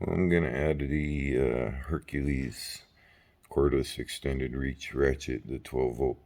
Well, I'm going to add the Hercules cordless extended reach ratchet, the 12 volt,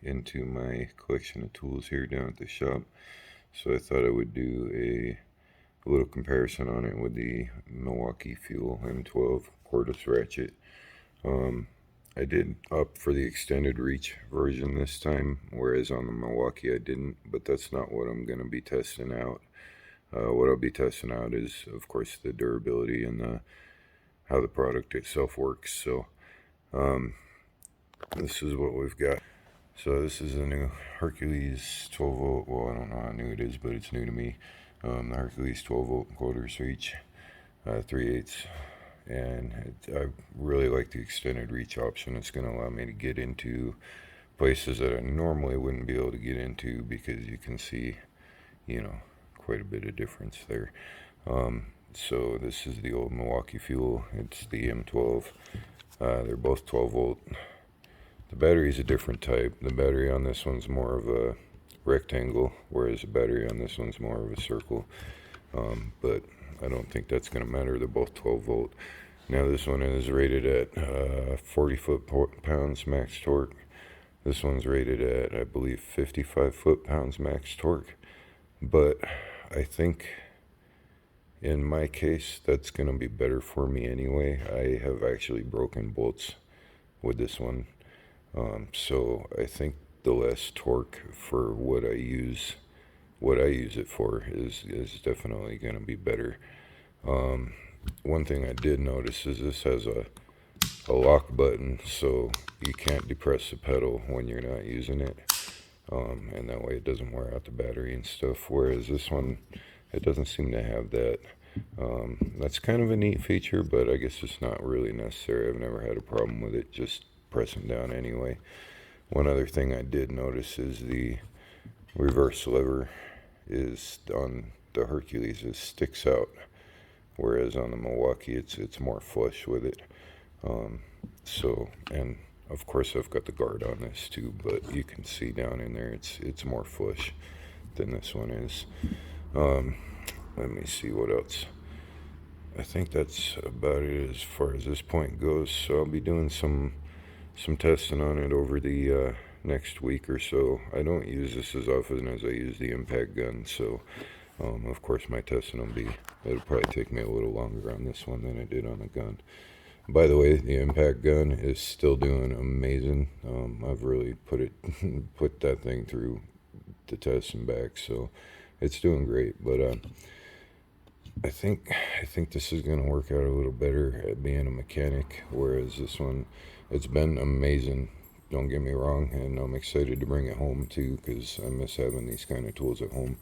into my collection of tools here down at the shop. So I thought I would do a little comparison on it with the Milwaukee Fuel M12 cordless ratchet. I did opt for the extended reach version this time, whereas on the Milwaukee I didn't, but that's not what I'm going to be testing out. What I'll be testing out is, of course, the durability and how the product itself works. So this is what we've got. So this is a new Hercules 12 volt. Well, I don't know how new it is, but it's new to me. The Hercules 12 volt cordless reach, 3/8. And I really like the extended reach option. It's going to allow me to get into places that I normally wouldn't be able to get into, because you can see, quite a bit of difference there. So this is the old Milwaukee Fuel. It's the M12. They're both 12 volt. The battery is a different type. The battery on this one's more of a rectangle, whereas the battery on this one's more of a circle. But I don't think that's going to matter. They're both 12 volt. Now this one is rated at 40 foot-pounds max torque. This one's rated at, I believe, 55 foot-pounds max torque. But I think in my case that's going to be better for me anyway. I have actually broken bolts with this one. So I think the less torque for what I use it for is definitely going to be better. One thing I did notice is this has a lock button, so you can't depress the pedal when you're not using it, and that way it doesn't wear out the battery and stuff, whereas this one, it doesn't seem to have that. That's kind of a neat feature, but I guess it's not really necessary. I've never had a problem with it just pressing down anyway. One other thing I did notice is the reverse lever is on the Hercules, it sticks out, whereas on the Milwaukee it's more flush with it. So, and of course I've got the guard on this too, but you can see down in there it's more flush than this one is. Let me see what else. I think that's about it as far as this point goes. So I'll be doing some testing on it over the next week or so. I don't use this as often as I use the impact gun, so of course my testing it'll probably take me a little longer on this one than it did on the gun. By the way, the impact gun is still doing amazing. I've really put that thing through the test and back, so it's doing great. But I think this is going to work out a little better at being a mechanic, whereas this one, it's been amazing, don't get me wrong, and I'm excited to bring it home too, because I miss having these kind of tools at home.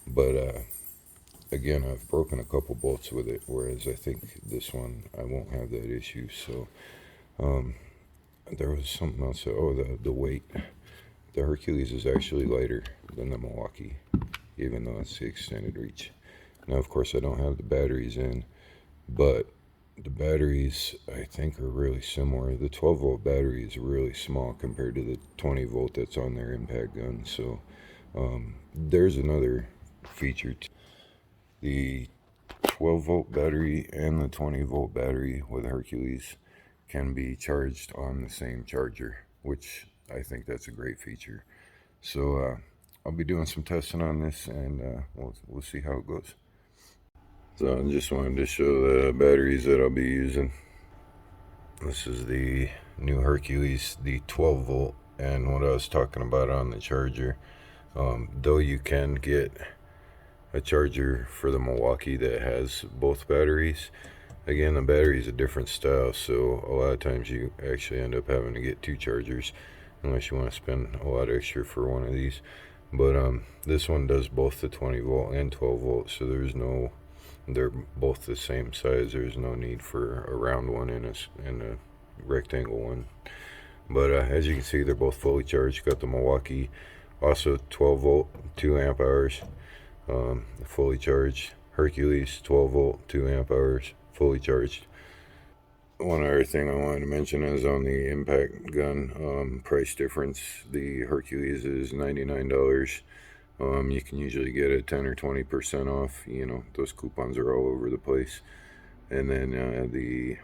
But again, I've broken a couple bolts with it, whereas I think this one I won't have that issue. So there was something else. The weight. The Hercules is actually lighter than the Milwaukee, even though it's the extended reach. Now, of course, I don't have the batteries in, but the batteries, I think, are really similar. The 12 volt battery is really small compared to the 20 volt that's on their impact gun. So there's another feature. The 12 volt battery and the 20 volt battery with Hercules can be charged on the same charger, which I think that's a great feature. So I'll be doing some testing on this, and we'll see how it goes. So I just wanted to show the batteries that I'll be using. This is the new Hercules, the 12 volt, and what I was talking about on the charger. Though you can get a charger for the Milwaukee that has both batteries, again, the battery is a different style, so a lot of times you actually end up having to get two chargers unless you want to spend a lot extra for one of these. But this one does both the 20 volt and 12 volt, so they're both the same size. There's no need for a round one and a rectangle one. But as you can see, they're both fully charged. Got the Milwaukee, also 12 volt, 2 amp hours, fully charged. Hercules, 12 volt, 2 amp hours, fully charged. One other thing I wanted to mention is on the impact gun price difference. The Hercules is $99. You can usually get it 10 or 20% off. Those coupons are all over the place. And then the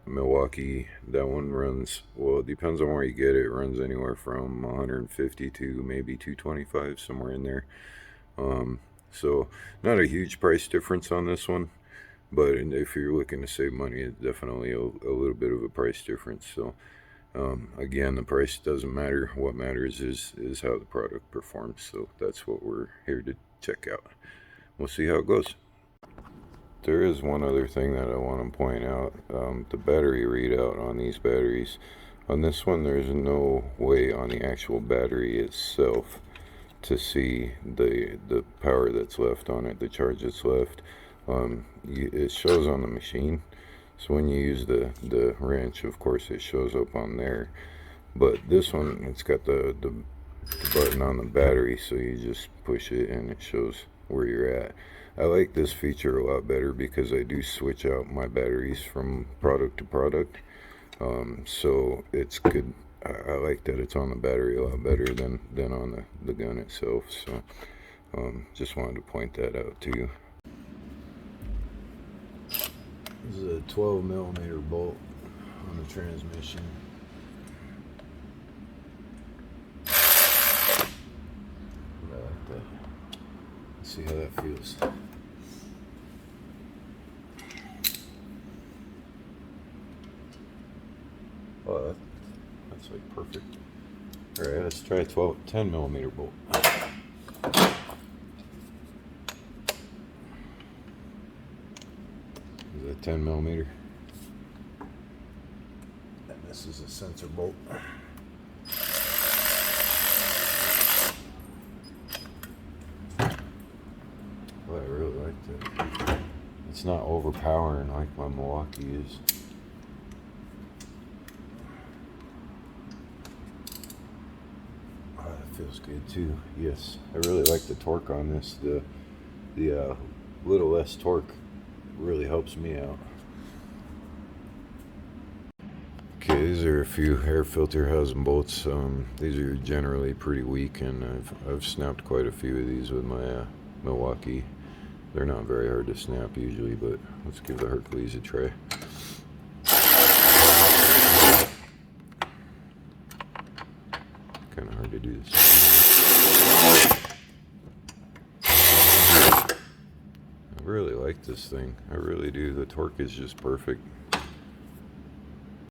Milwaukee, that one runs, well, it depends on where you get it. It runs anywhere from 150 to maybe 225, somewhere in there. So not a huge price difference on this one, but if you're looking to save money, it's definitely a little bit of a price difference. So again, the price doesn't matter. What matters is how the product performs. So that's what we're here to check out. We'll see how it goes. There is one other thing that I want to point out. The battery readout on these batteries. On this one, there's no way on the actual battery itself to see the power that's left on it, the charge that's left. It shows on the machine. So when you use the wrench, of course, it shows up on there. But this one, it's got the button on the battery, so you just push it and it shows where you're at. I like this feature a lot better because I do switch out my batteries from product to product. So it's good. I like that it's on the battery a lot better than on the gun itself. So just wanted to point that out to you. This is a 12mm bolt on the transmission. I like that. Let's see how that feels. Oh, that's like perfect. All right, let's try a 10mm bolt. Is that 10mm? And this is a sensor bolt. Oh, I really like that. It's not overpowering like my Milwaukee is. Feels good too. Yes, I really like the torque on this. The little less torque really helps me out. Okay, these are a few air filter housing bolts. These are generally pretty weak, and I've snapped quite a few of these with my Milwaukee. They're not very hard to snap usually, but let's give the Hercules a try. Kind of hard to do this. I really like this thing. I really do. The torque is just perfect.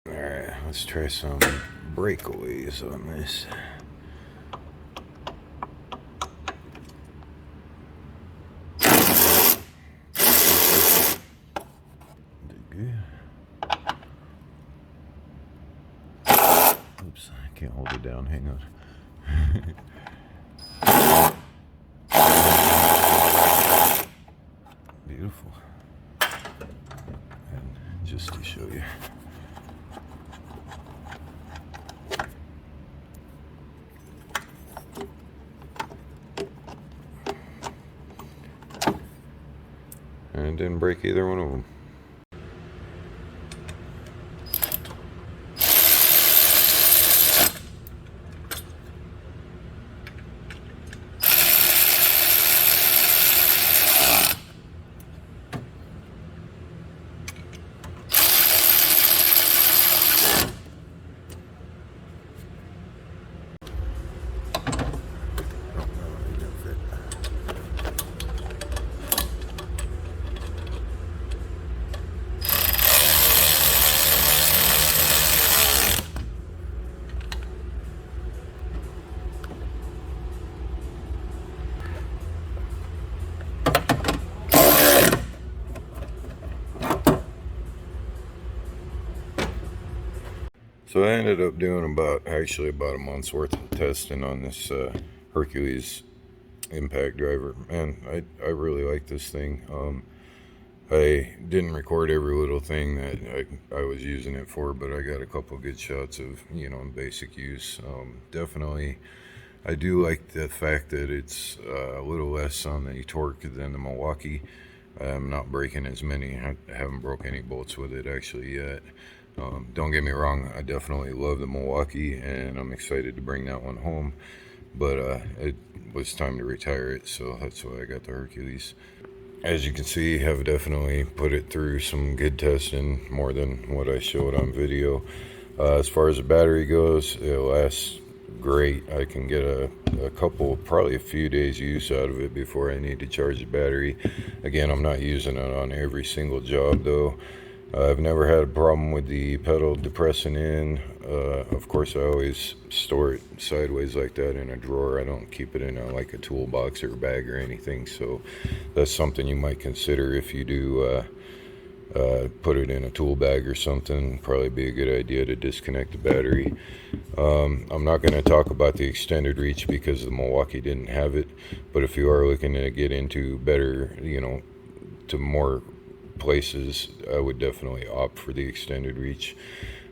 Alright, let's try some breakaways on this. Oops, I can't hold it down. Hang on. Beautiful. And just to show you. And it didn't break either one of them. So I ended up doing about a month's worth of testing on this Hercules impact driver. Man, I really like this thing. I didn't record every little thing that I was using it for, but I got a couple good shots of, basic use. Definitely, I do like the fact that it's a little less on the torque than the Milwaukee. I'm not breaking as many. I haven't broke any bolts with it actually yet. Don't get me wrong, I definitely love the Milwaukee, and I'm excited to bring that one home. But it was time to retire it, so that's why I got the Hercules. as you can see, I've definitely put it through some good testing, more than what I showed on video. As far as the battery goes, it lasts great. I can get a couple, probably a few days use out of it before I need to charge the battery. Again, I'm not using it on every single job though. I've never had a problem with the pedal depressing in. Of course, I always store it sideways like that in a drawer. I don't keep it in like a toolbox or a bag or anything. So that's something you might consider if you do put it in a tool bag or something. Probably be a good idea to disconnect the battery. I'm not going to talk about the extended reach because the Milwaukee didn't have it. But if you are looking to get into better, to more places, I would definitely opt for the extended reach.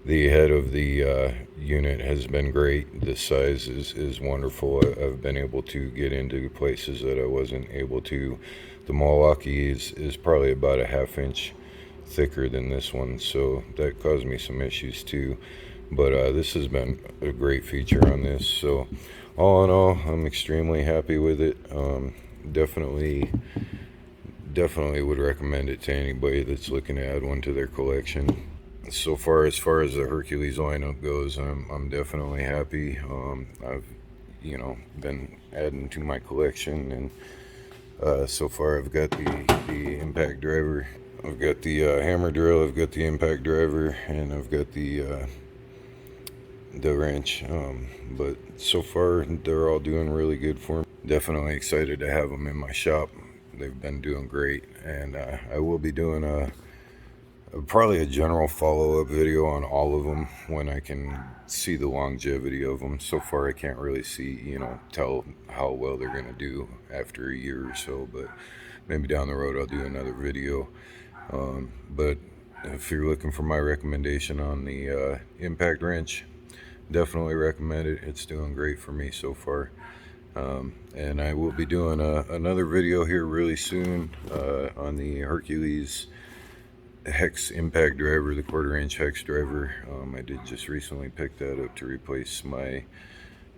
The head of the unit has been great. The size is wonderful. I've been able to get into places that I wasn't able to. The Milwaukee is probably about a ½ inch thicker than this one, so that caused me some issues too. But this has been a great feature on this. So all in all, I'm extremely happy with it. Definitely would recommend it to anybody that's looking to add one to their collection. So far as the Hercules lineup goes, I'm definitely happy. I've been adding to my collection, and so far I've got the impact driver, I've got the hammer drill, I've got the impact driver, and I've got the wrench. But so far they're all doing really good for me. Definitely excited to have them in my shop. They've been doing great, and I will be doing probably a general follow-up video on all of them when I can see the longevity of them. So far I can't really see, tell how well they're going to do after a year or so, but maybe down the road I'll do another video. But if you're looking for my recommendation on the impact wrench, definitely recommend it. It's doing great for me so far. And I will be doing another video here really soon on the Hercules hex impact driver, the 1/4 inch hex driver. I did just recently pick that up to replace my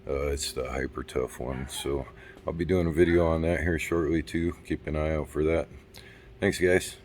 it's the Hyper Tough one, so I'll be doing a video on that here shortly too. Keep an eye out for that. Thanks guys.